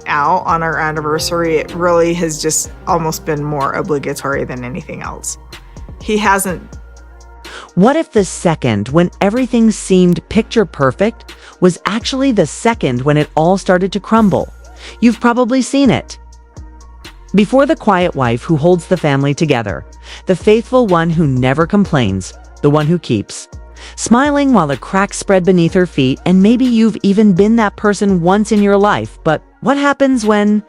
out on our anniversary, it really has just almost been more obligatory than anything else. He hasn't. What if the second when everything seemed picture perfect was actually the second when it all started to crumble? You've probably seen it. Before the quiet wife who holds the family together, the faithful one who never complains, the one who keeps, smiling while the cracks spread beneath her feet, and maybe you've even been that person once in your life, but what happens when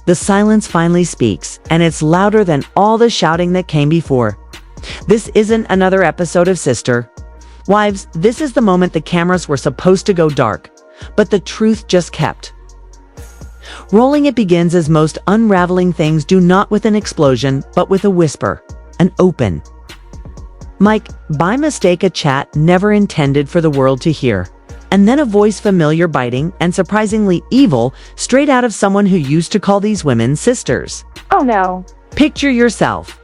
the silence finally speaks, and it's louder than all the shouting that came before? This isn't another episode of Sister Wives. This is the moment the cameras were supposed to go dark, but the truth just kept rolling. It begins as most unraveling things do, not with an explosion, but with a whisper, an open mic, by mistake, a chat never intended for the world to hear, and then a voice familiar, biting, and surprisingly evil, straight out of someone who used to call these women sisters. Oh no. Picture yourself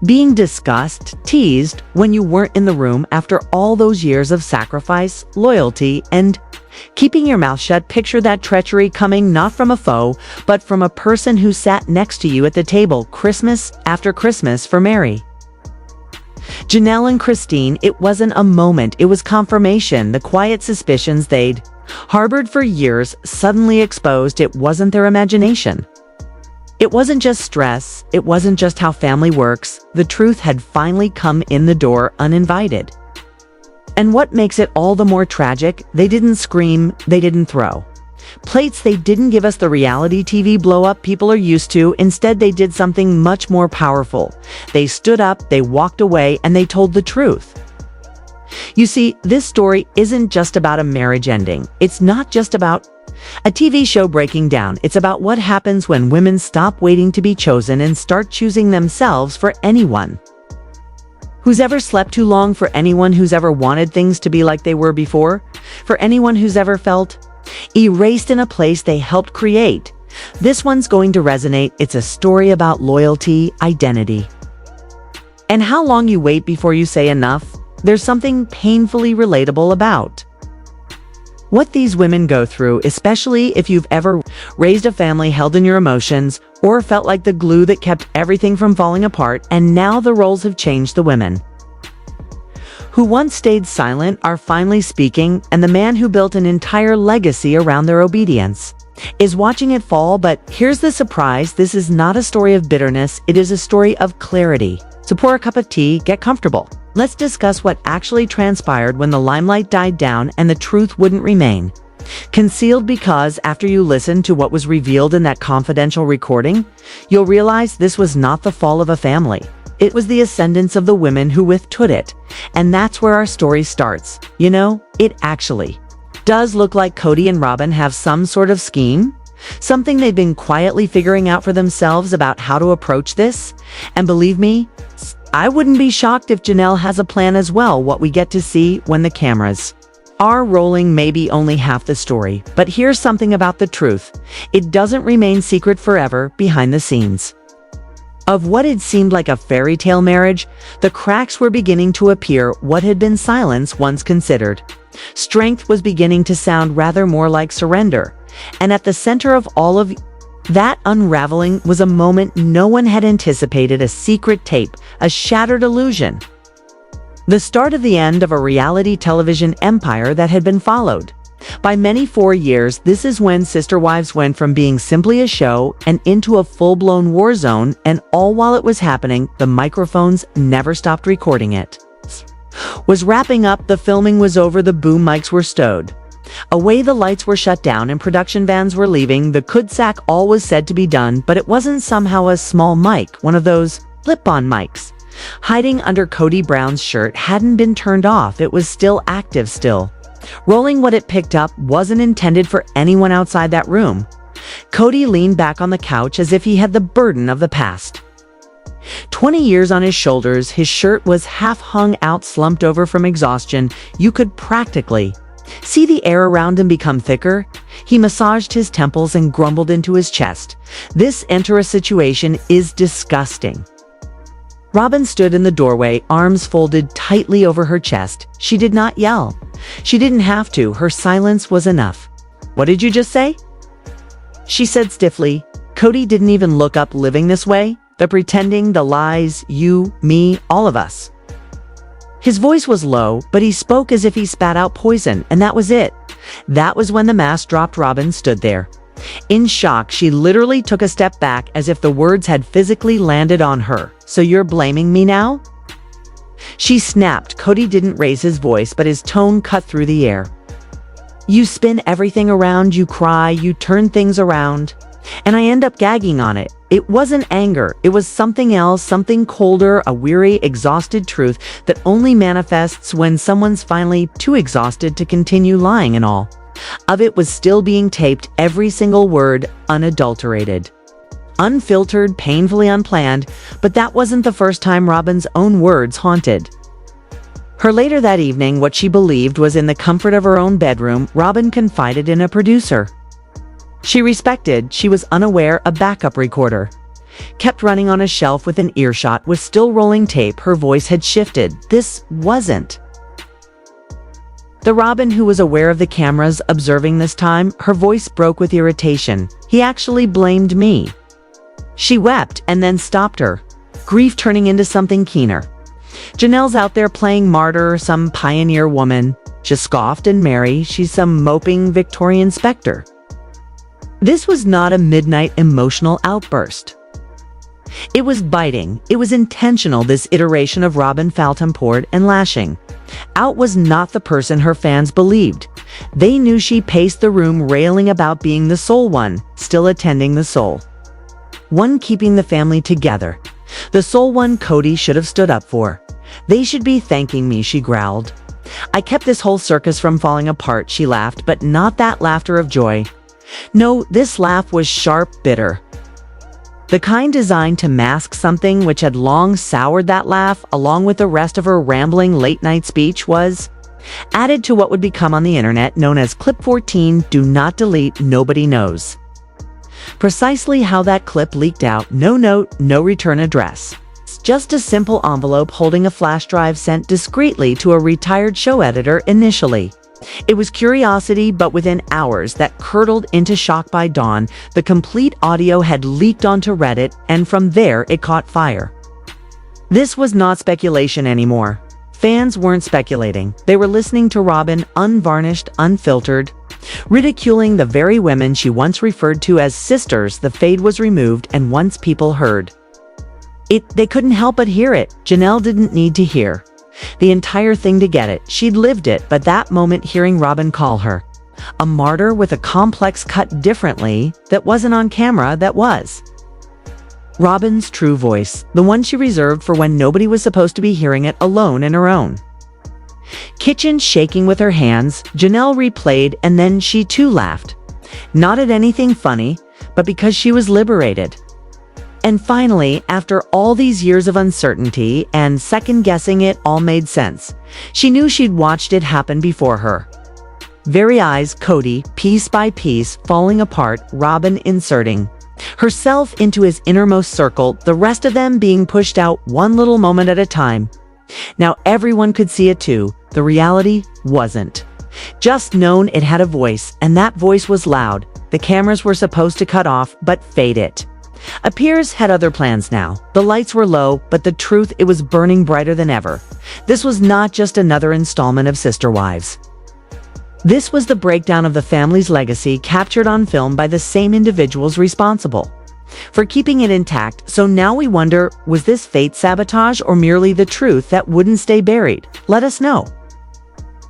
being discussed, teased, when you weren't in the room after all those years of sacrifice, loyalty, and keeping your mouth shut. Picture that treachery coming not from a foe, but from a person who sat next to you at the table Christmas after Christmas. For Meri, Janelle, and Christine, it wasn't a moment, it was confirmation. The quiet suspicions they'd harbored for years suddenly exposed. It wasn't their imagination. It wasn't just stress, it wasn't just how family works. The truth had finally come in the door uninvited. And what makes it all the more tragic, they didn't scream, they didn't throw plates, they didn't give us the reality TV blow-up people are used to. Instead, they did something much more powerful. They stood up, they walked away, and they told the truth. You see, this story isn't just about a marriage ending. It's not just about a TV show breaking down. It's about what happens when women stop waiting to be chosen and start choosing themselves. For anyone who's ever slept too long, for anyone who's ever wanted things to be like they were before, for anyone who's ever felt erased in a place they helped create, this one's going to resonate. It's a story about loyalty, identity, and how long you wait before you say enough. There's something painfully relatable about what these women go through, especially if you've ever raised a family, held in your emotions, or felt like the glue that kept everything from falling apart. And now the roles have changed. The women who once stayed silent are finally speaking, and the man who built an entire legacy around their obedience is watching it fall. But here's the surprise, this is not a story of bitterness, it is a story of clarity. So pour a cup of tea, get comfortable. Let's discuss what actually transpired when the limelight died down and the truth wouldn't remain concealed, because after you listen to what was revealed in that confidential recording, you'll realize this was not the fall of a family. It was the ascendance of the women who withstood it. And that's where our story starts. You know, it actually does look like Kody and Robyn have some sort of scheme, something they've been quietly figuring out for themselves about how to approach this. And believe me, I wouldn't be shocked if Janelle has a plan as well. What we get to see when the cameras are rolling may be only half the story, but here's something about the truth. It doesn't remain secret forever. Behind the scenes of what had seemed like a fairy tale marriage, the cracks were beginning to appear. What had been silence once considered strength was beginning to sound rather more like surrender. And at the center of all of that unraveling was a moment no one had anticipated: a secret tape, a shattered illusion. The start of the end of a reality television empire that had been followed by many for years. This is when Sister Wives went from being simply a show and into a full-blown war zone, and all while it was happening, the microphones never stopped recording. It was wrapping up, the filming was over, the boom mics were stowed away, the lights were shut down, and production vans were leaving. The kudsak, all was said to be done, but it wasn't somehow a small mic, one of those flip-on mics hiding under Kody Brown's shirt hadn't been turned off. It was still active, still rolling. What it picked up wasn't intended for anyone outside that room. Kody leaned back on the couch as if he had the burden of the past 20 years on his shoulders. His shirt was half hung out, slumped over from exhaustion. You could practically see the air around him become thicker. He massaged his temples and grumbled into his chest. This enter a situation is disgusting. Robyn stood in the doorway, arms folded tightly over her chest. She did not yell. She didn't have to. Her silence was enough. What did you just say? she said stiffly. Kody didn't even look up living this way, the pretending, the lies, you, me, all of us. His voice was low, but he spoke as if he spat out poison, and that was it. That was when the mask dropped. Robyn stood there. In shock, she literally took a step back as if the words had physically landed on her. So you're blaming me now? She snapped. Kody didn't raise his voice, but his tone cut through the air. You spin everything around, you cry, you turn things around. And I end up gagging on it. It wasn't anger. It was something else, something colder, a weary, exhausted truth that only manifests when someone's finally too exhausted to continue lying and all. Of it was still being taped, every single word, unadulterated. Unfiltered, painfully unplanned, but that wasn't the first time Robyn's own words haunted her. Later that evening, what she believed was in the comfort of her own bedroom, Robyn confided in a producer she respected. She was unaware a backup recorder kept running on a shelf with an earshot with still rolling tape. Her voice had shifted. This wasn't the Robyn who was aware of the cameras observing this time. Her voice broke with irritation. He actually blamed me. She wept and then stopped her, grief turning into something keener. Janelle's out there playing martyr, some pioneer woman. Just scoffed, and Meri, she's some moping Victorian specter. This was not a midnight emotional outburst. It was biting. It was intentional. This iteration of Robyn foul-tempered and lashing out was not the person her fans believed. They knew she paced the room, railing about being the sole one, still attending the sole one keeping the family together. The sole one Kody should have stood up for. They should be thanking me, she growled. I kept this whole circus from falling apart, she laughed, but not that laughter of joy. No, this laugh was sharp, bitter. The kind designed to mask something which had long soured. That laugh, along with the rest of her rambling late-night speech, was added to what would become on the internet known as Clip 14, do not delete, nobody knows. Precisely how that clip leaked out, no note, no return address. Just a simple envelope holding a flash drive sent discreetly to a retired show editor initially. It was curiosity, but within hours that curdled into shock by dawn, the complete audio had leaked onto Reddit, and from there it caught fire. This was not speculation anymore. Fans weren't speculating. They were listening to Robyn, unvarnished, unfiltered, ridiculing the very women she once referred to as sisters. The fade was removed, and once people heard it, they couldn't help but hear it. Janelle didn't need to hear the entire thing to get it. She'd lived it, but that moment hearing Robyn call her a martyr with a complex cut differently, that wasn't on camera, that was Robyn's true voice, the one she reserved for when nobody was supposed to be hearing it, alone in her own kitchen. Shaking with her hands, Janelle replayed, and then she too laughed. Not at anything funny, but because she was liberated. And finally, after all these years of uncertainty and second-guessing, it all made sense. She knew she'd watched it happen before her very eyes. Kody, piece by piece, falling apart, Robyn inserting herself into his innermost circle, the rest of them being pushed out one little moment at a time. Now everyone could see it too. The reality wasn't just known, it had a voice, and that voice was loud. The cameras were supposed to cut off, but fade it. Piers had other plans now. The lights were low, but the truth, it was burning brighter than ever. This was not just another installment of Sister Wives. This was the breakdown of the family's legacy, captured on film by the same individuals responsible for keeping it intact. So now we wonder, was this fate sabotage or merely the truth that wouldn't stay buried? Let us know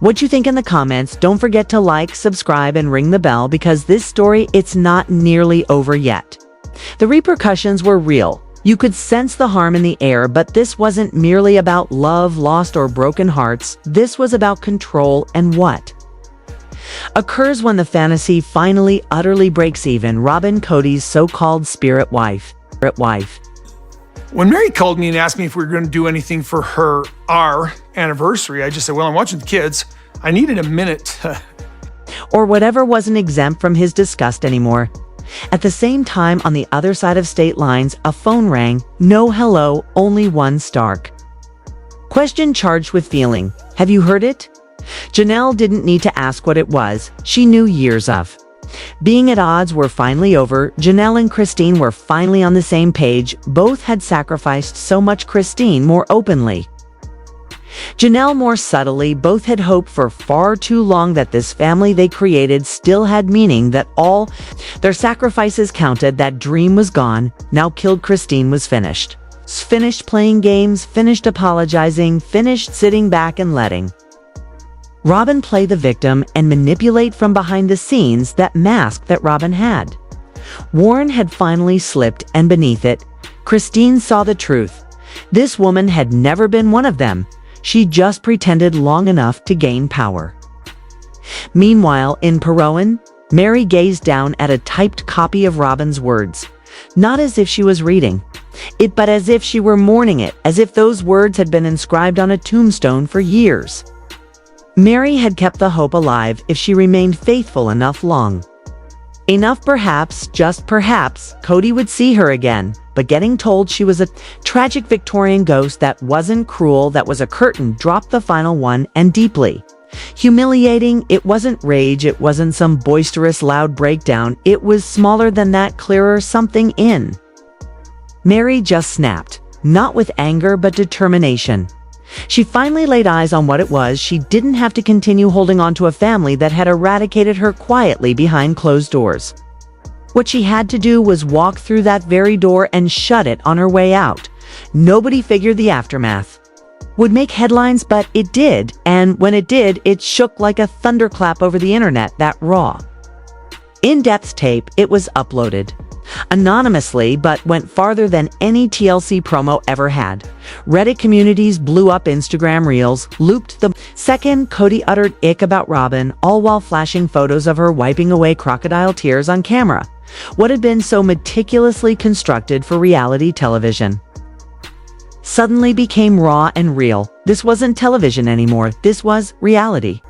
what you think in the comments. Don't forget to like, subscribe, and ring the bell, because this story, it's not nearly over yet. The repercussions were real. You could sense the harm in the air, but this wasn't merely about love, lost, or broken hearts. This was about control and what occurs when the fantasy finally utterly breaks even. Robyn, Kody's so-called spirit wife. When Meri called me and asked me if we were going to do anything for our anniversary, I just said, well, I'm watching the kids. I needed a minute. Or whatever wasn't exempt from his disgust anymore. At the same time, on the other side of state lines, a phone rang. No hello, only one stark question charged with feeling. Have you heard it? Janelle didn't need to ask what it was. She knew years of Being at odds were finally over. Janelle and Christine were finally on the same page. Both had sacrificed so much, Christine more openly, Janelle more subtly. Both had hoped for far too long that this family they created still had meaning, that all their sacrifices counted. That dream was gone. Now killed. Christine was finished. Finished playing games, finished apologizing, finished sitting back and letting Robyn play the victim and manipulate from behind the scenes that mask that Robyn had. Warren had finally slipped, and beneath it, Christine saw the truth. This woman had never been one of them. She just pretended long enough to gain power. Meanwhile, in Perrowan, Meri gazed down at a typed copy of Robyn's words, not as if she was reading it, but as if she were mourning it, as if those words had been inscribed on a tombstone for years. Meri had kept the hope alive if she remained faithful enough long. Enough, perhaps, just perhaps, Kody would see her again, but getting told she was a tragic Victorian ghost that wasn't cruel, that was a curtain, dropped the final one, and deeply humiliating. It wasn't rage, it wasn't some boisterous loud breakdown, it was smaller than that, clearer, something in Meri just snapped, not with anger but determination. She finally laid eyes on what it was. She didn't have to continue holding on to a family that had eradicated her quietly behind closed doors. What she had to do was walk through that very door and shut it on her way out. Nobody figured the aftermath would make headlines, but it did, and when it did, it shook like a thunderclap over the internet. That raw, in-depth tape, it was uploaded anonymously, but went farther than any TLC promo ever had. Reddit communities blew up, Instagram reels looped the second Kody uttered ick about Robyn, all while flashing photos of her wiping away crocodile tears on camera. What had been so meticulously constructed for reality television suddenly became raw and real. This wasn't television anymore. This was reality.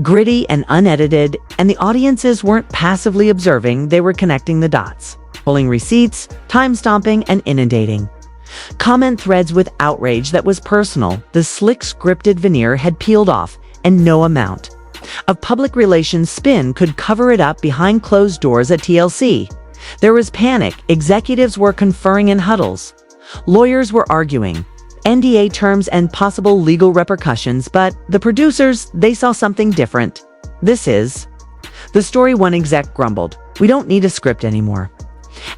Gritty and unedited, and the audiences weren't passively observing, they were connecting the dots, pulling receipts, time-stomping, and inundating comment threads with outrage that was personal. The slick scripted veneer had peeled off, and no amount of public relations spin could cover it up. Behind closed doors at TLC, there was panic. Executives were conferring in huddles. Lawyers were arguing NDA terms and possible legal repercussions, but the producers, they saw something different. This is the story. One exec grumbled, "We don't need a script anymore."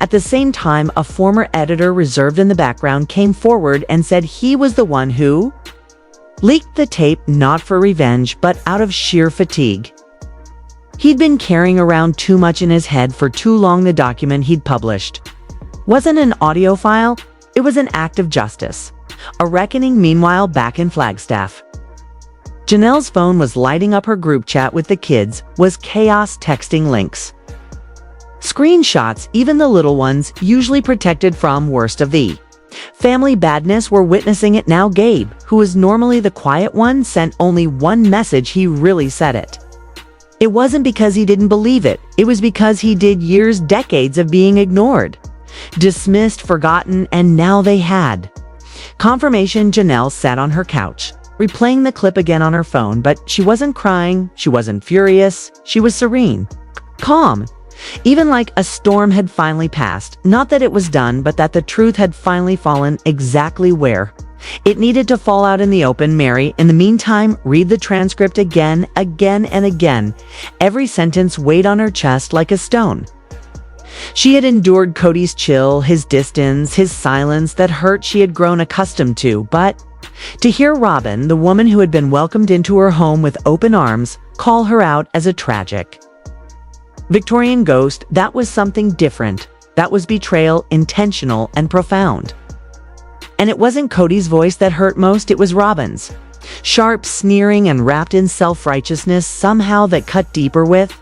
At the same time, a former editor reserved in the background came forward and said he was the one who leaked the tape, not for revenge, but out of sheer fatigue. He'd been carrying around too much in his head for too long. The document he'd published wasn't an audio file, it was an act of justice. A reckoning. Meanwhile, back in Flagstaff, Janelle's phone was lighting up. Her group chat with the kids was chaos, texting links, screenshots, even the little ones, usually protected from worst of the family badness, were witnessing it now. Gabe, who was normally the quiet one, sent only one message. He really said it. It wasn't because he didn't believe it. It was because he did years, decades of being ignored, dismissed, forgotten, and now they had confirmation. Janelle sat on her couch, replaying the clip again on her phone, but she wasn't crying, she wasn't furious, she was serene, calm, even like a storm had finally passed. Not that it was done, but that the truth had finally fallen exactly where it needed to fall, out in the open. Meri, in the meantime, read the transcript again, and again. Every sentence weighed on her chest like a stone. She had endured Kody's chill, his distance, his silence, that hurt she had grown accustomed to, but to hear Robyn, the woman who had been welcomed into her home with open arms, call her out as a tragic Victorian ghost, that was something different. That was betrayal, intentional and profound. And it wasn't Kody's voice that hurt most, it was Robyn's. Sharp, sneering, and wrapped in self-righteousness, somehow that cut deeper with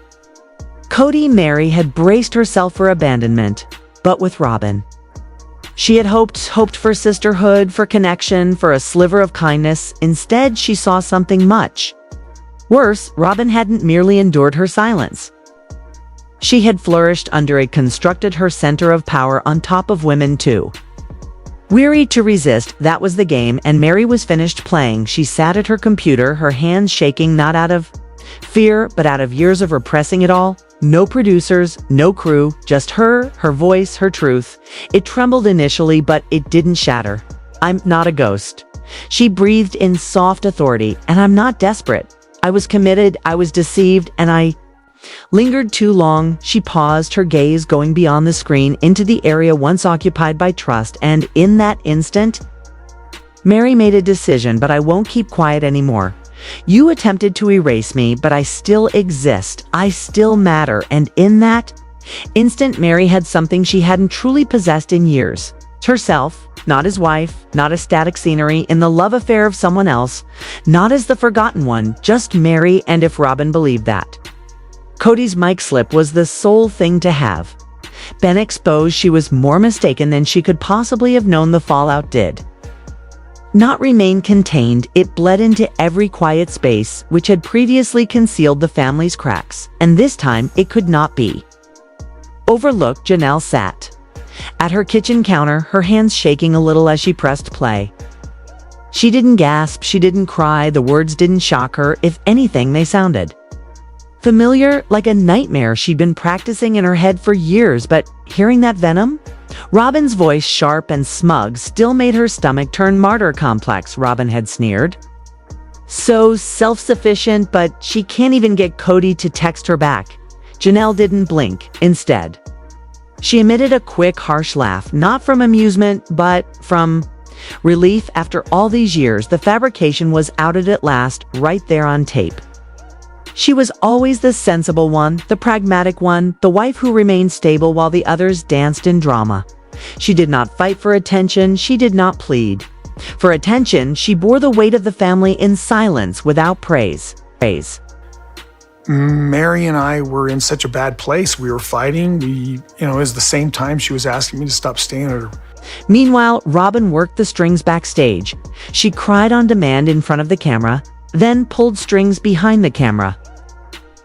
Kody. Meri had braced herself for abandonment, but with Robyn, she had hoped for sisterhood, for connection, for a sliver of kindness. Instead, she saw something much worse. Robyn hadn't merely endured her silence. She had flourished under it, constructed her center of power on top of women too. Weary to resist, that was the game, and Meri was finished playing. She sat at her computer, her hands shaking, not out of fear, but out of years of repressing it all. No producers, no crew, just her voice, her truth. It trembled initially, but it didn't shatter. I'm not a ghost. She breathed in soft authority, and I'm not desperate. I was committed, I was deceived, and I lingered too long. She paused, her gaze going beyond the screen into the area once occupied by trust, and in that instant, Meri made a decision, but I won't keep quiet anymore. You attempted to erase me, but I still exist. I still matter, and in that instant, Meri had something she hadn't truly possessed in years. Herself, not his wife, not a static scenery in the love affair of someone else, not as the forgotten one, just Meri, and if Robyn believed that. Kody's mic slip was the sole thing to have. Been exposed, she was more mistaken than she could possibly have known. The fallout did not remain contained. It bled into every quiet space which had previously concealed the family's cracks, and this time it could not be overlooked. Janelle sat at her kitchen counter, her hands shaking a little as she pressed play. She didn't gasp, she didn't cry, the words didn't shock her. If anything, they sounded familiar, like a nightmare she'd been practicing in her head for years. But hearing that venom, Robyn's voice, sharp and smug, still made her stomach turn. Martyr complex, Robyn had sneered. So self-sufficient, but she can't even get Kody to text her back. Janelle didn't blink. Instead, she emitted a quick, harsh laugh, not from amusement, but from relief. After all these years, the fabrication was outed at last, right there on tape. She was always the sensible one, the pragmatic one, the wife who remained stable while the others danced in drama. She did not fight for attention, she did not plead for attention. She bore the weight of the family in silence, without praise. Meri and I were in such a bad place. We were fighting. It was the same time she was asking me to stop staying at her. Meanwhile, Robyn worked the strings backstage. She cried on demand in front of the camera, then pulled strings behind the camera.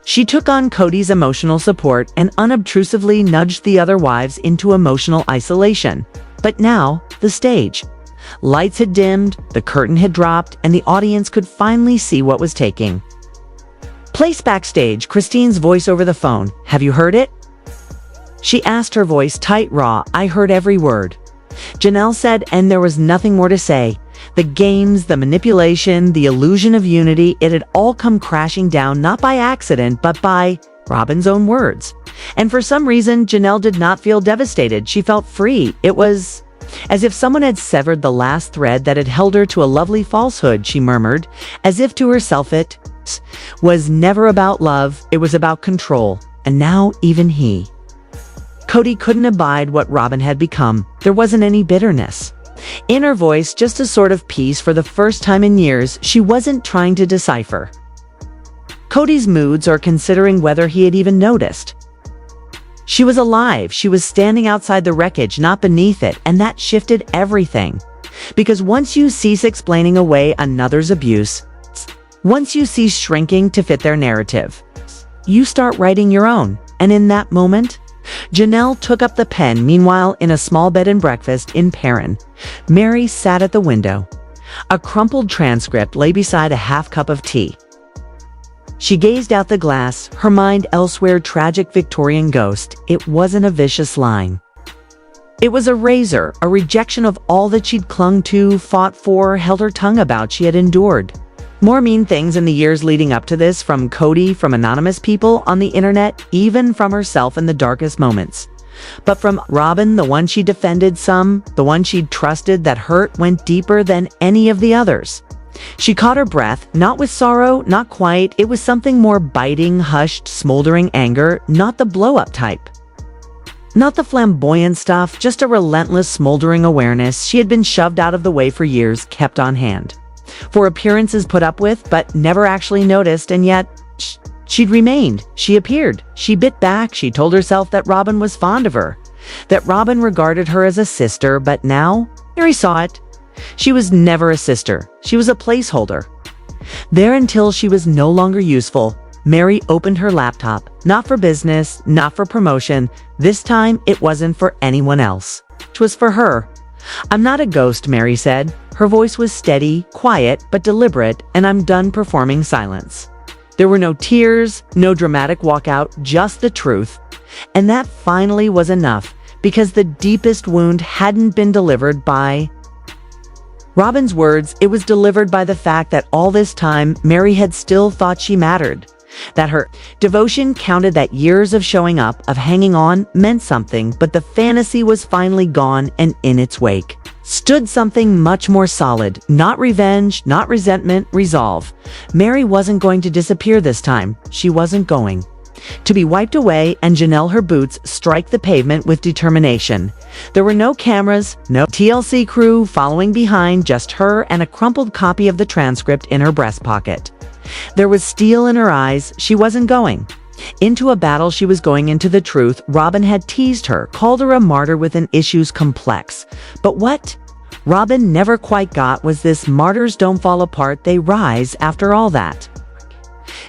She took on Kody's emotional support and unobtrusively nudged the other wives into emotional isolation. But now, the stage. Lights had dimmed, the curtain had dropped, and the audience could finally see what was taking place backstage. Christine's voice over the phone. Have you heard it? She asked, her voice tight, raw. I heard every word, Janelle said, and there was nothing more to say. The games, the manipulation, the illusion of unity, it had all come crashing down, not by accident, but by Robyn's own words. And for some reason, Janelle did not feel devastated. She felt free. It was as if someone had severed the last thread that had held her to a lovely falsehood. She murmured, as if to herself, it was never about love, it was about control. And now even Kody couldn't abide what Robyn had become. There wasn't any bitterness in her voice, just a sort of peace. For the first time in years, she wasn't trying to decipher Kody's moods or considering whether he had even noticed. She was alive. She was standing outside the wreckage, not beneath it, and that shifted everything. Because once you cease explaining away another's abuse, once you cease shrinking to fit their narrative, you start writing your own. And in that moment, Janelle took up the pen. Meanwhile, in a small bed and breakfast in Perrin, Meri sat at the window. A crumpled transcript lay beside a half cup of tea. She gazed out the glass, her mind elsewhere. Tragic Victorian ghost. It wasn't a vicious line. It was a razor, a rejection of all that she'd clung to, fought for, held her tongue about. She had endured more mean things in the years leading up to this, from Kody, from anonymous people on the internet, even from herself in the darkest moments. But from Robyn, the one she defended, the one she'd trusted, that hurt went deeper than any of the others. She caught her breath, not with sorrow, not quite. It was something more biting, hushed, smoldering anger, not the blow-up type. Not the flamboyant stuff, just a relentless, smoldering awareness. She had been shoved out of the way for years, kept on hand for appearances put up with, but never actually noticed, and yet she'd remained. She appeared. She bit back. She told herself that Robyn was fond of her, that Robyn regarded her as a sister, but now Meri saw it. She was never a sister. She was a placeholder. There until she was no longer useful. Meri opened her laptop, not for business, not for promotion. This time, it wasn't for anyone else. It was for her. I'm not a ghost, Meri said. Her voice was steady, quiet, but deliberate, and I'm done performing silence. There were no tears, no dramatic walkout, just the truth. And that finally was enough, because the deepest wound hadn't been delivered by Robyn's words. It was delivered by the fact that all this time, Meri had still thought she mattered. That her devotion counted, that years of showing up, of hanging on, meant something, but the fantasy was finally gone, and in its wake stood something much more solid. Not revenge, not resentment, resolve. Meri wasn't going to disappear this time. She wasn't going to be wiped away, and Janelle, her boots strike the pavement with determination. There were no cameras, no TLC crew following behind, just her and a crumpled copy of the transcript in her breast pocket. There was steel in her eyes. She wasn't going into a battle. She was going into the truth. Robyn had teased her, called her a martyr with an issues complex. But what Robyn never quite got was this: martyrs don't fall apart, they rise after all that.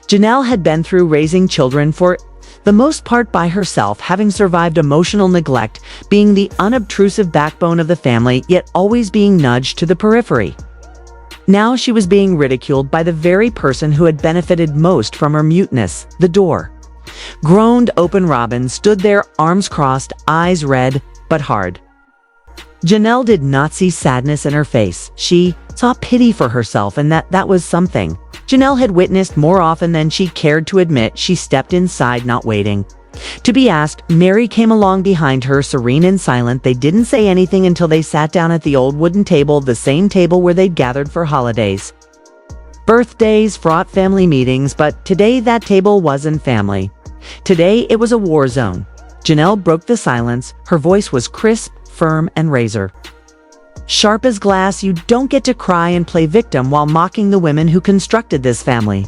Janelle had been through raising children for the most part by herself, having survived emotional neglect, being the unobtrusive backbone of the family, yet always being nudged to the periphery. Now she was being ridiculed by the very person who had benefited most from her muteness, the door. Groaned open, Robyn stood there, arms crossed, eyes red, but hard. Janelle did not see sadness in her face. She saw pity for herself, and that was something Janelle had witnessed more often than she cared to admit. She stepped inside, not waiting to be asked. Meri came along behind her, serene and silent. They didn't say anything until they sat down at the old wooden table, the same table where they'd gathered for holidays, birthdays, fraught family meetings. But today that table wasn't family. Today it was a war zone. Janelle broke the silence. Her voice was crisp, firm, and razor sharp as glass. You don't get to cry and play victim while mocking the women who constructed this family.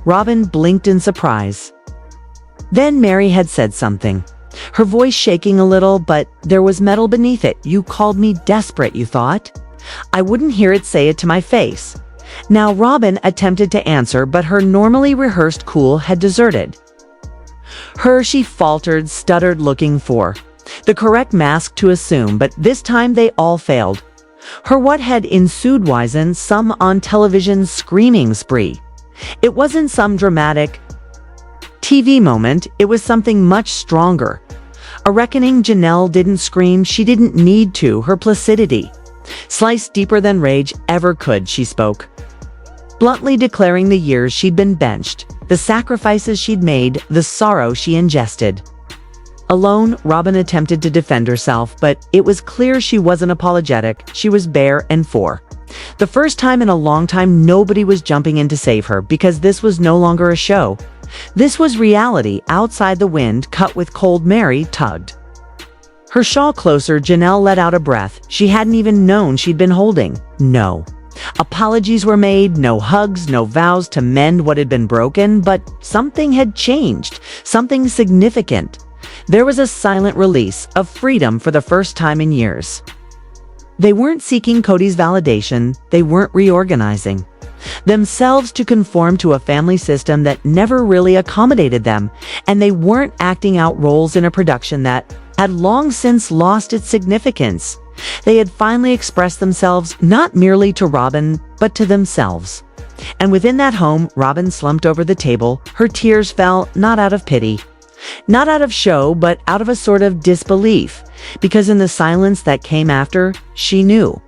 Robyn blinked in surprise. Then Meri had said something, her voice shaking a little, but there was metal beneath it. You called me desperate, you thought? I wouldn't hear it say it to my face. Now Robyn attempted to answer, but her normally rehearsed cool had deserted her. She faltered, stuttered, looking for the correct mask to assume, but this time they all failed. Her what had ensued wasn't some on television screaming spree. It wasn't some dramatic TV moment. It was something much stronger. A reckoning. Janelle didn't scream. She didn't need to. Her placidity sliced deeper than rage ever could. She spoke, bluntly declaring the years she'd been benched, the sacrifices she'd made, the sorrow she ingested. Alone, Robyn attempted to defend herself, but it was clear she wasn't apologetic. She was bare, and for the first time in a long time, nobody was jumping in to save her, because this was no longer a show. This was reality. Outside, the wind, cut with cold, Meri tugged her shawl closer. Janelle let out a breath she hadn't even known she'd been holding. No apologies were made, no hugs, no vows to mend what had been broken, but something had changed, something significant. There was a silent release of freedom for the first time in years. They weren't seeking Kody's validation. They weren't reorganizing themselves to conform to a family system that never really accommodated them, and they weren't acting out roles in a production that had long since lost its significance. They had finally expressed themselves, not merely to Robyn, but to themselves. And within that home, Robyn slumped over the table. Her tears fell, not out of pity, not out of show, but out of a sort of disbelief, because in the silence that came after, she knew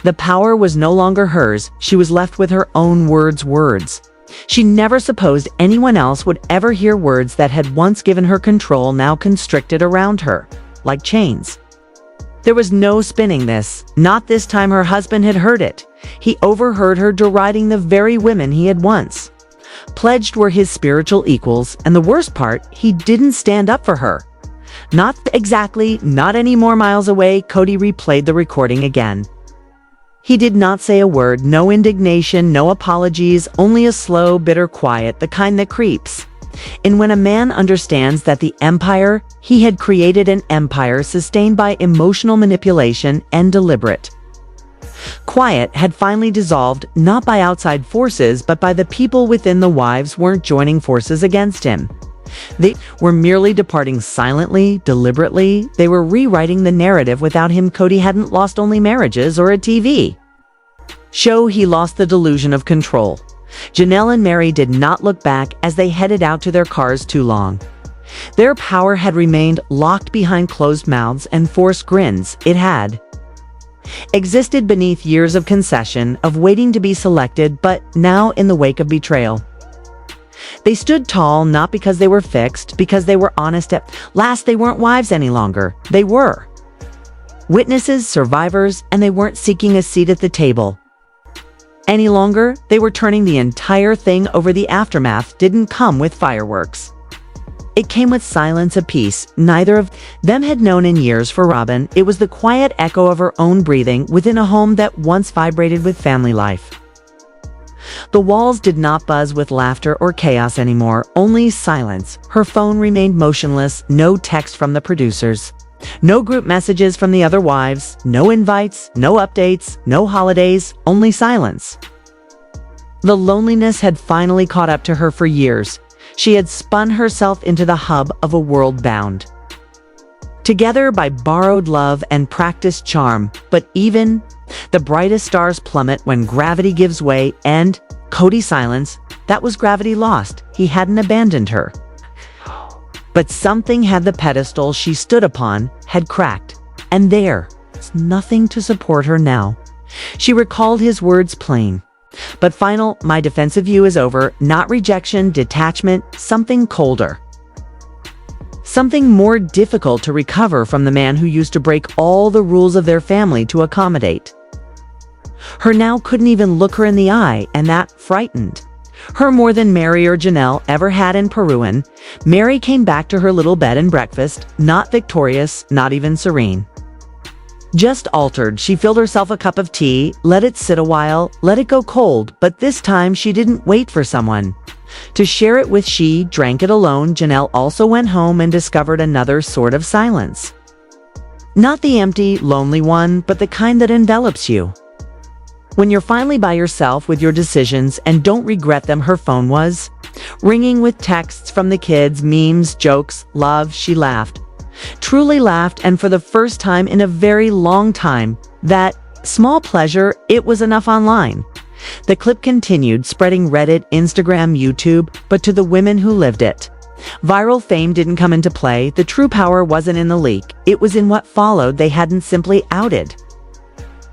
the power was no longer hers. She was left with her own words. She never supposed anyone else would ever hear words that had once given her control, now constricted around her, like chains. There was no spinning this. Not this time. Her husband had heard it. He overheard her deriding the very women he had once pledged were his spiritual equals, and the worst part, he didn't stand up for her. Not exactly, not any more miles away. Kody replayed the recording again. He did not say a word, no indignation, no apologies, only a slow, bitter quiet, the kind that creeps. And when a man understands that the empire he had created, an empire sustained by emotional manipulation and deliberate quiet, had finally dissolved, not by outside forces, but by the people within. The wives weren't joining forces against him. They were merely departing silently, deliberately. They were rewriting the narrative without him. Kody hadn't lost only marriages or a TV show. He lost the delusion of control. Janelle and Meri did not look back as they headed out to their cars too long. Their power had remained locked behind closed mouths and forced grins. It had existed beneath years of concession, of waiting to be selected, but now in the wake of betrayal. They stood tall, not because they were fixed, because they were honest. At last, they weren't wives any longer. They were witnesses, survivors, and they weren't seeking a seat at the table any longer. They were turning the entire thing over. The aftermath didn't come with fireworks. It came with silence, a peace neither of them had known in years. For Robyn, it was the quiet echo of her own breathing within a home that once vibrated with family life. The walls did not buzz with laughter or chaos anymore, only silence. Her phone remained motionless, no text from the producers, no group messages from the other wives, no invites, no updates, no holidays, only silence. The loneliness had finally caught up to her. For years, she had spun herself into the hub of a world bound together by borrowed love and practiced charm. But even the brightest stars plummet when gravity gives way, and Kody's silence, that was gravity lost. He hadn't abandoned her. But something had the pedestal she stood upon had cracked, and there was nothing to support her now. She recalled his words, plain but final: my defensive view is over. Not rejection, detachment, something colder. Something more difficult to recover from the man who used to break all the rules of their family to accommodate her. Now couldn't even look her in the eye, and that frightened her more than Meri or Janelle ever had in Peru. And Meri came back to her little bed and breakfast, not victorious, not even serene. Just altered. She filled herself a cup of tea, let it sit a while, let it go cold, but this time she didn't wait for someone to share it with. She drank it alone. Janelle also went home and discovered another sort of silence. Not the empty, lonely one, but the kind that envelops you when you're finally by yourself with your decisions and don't regret them. Her phone was ringing with texts from the kids, memes, jokes, love. She laughed. Truly laughed, and for the first time in a very long time, that small pleasure, it was enough. Online, the clip continued, spreading Reddit, Instagram, YouTube, but to the women who lived it, viral fame didn't come into play. The true power wasn't in the leak, it was in what followed. They hadn't simply outed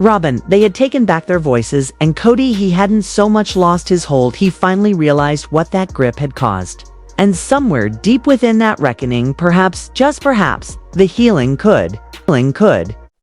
Robyn, they had taken back their voices, and Kody, he hadn't so much lost his hold. He finally realized what that grip had caused. And somewhere deep within that reckoning, perhaps, just perhaps, the healing could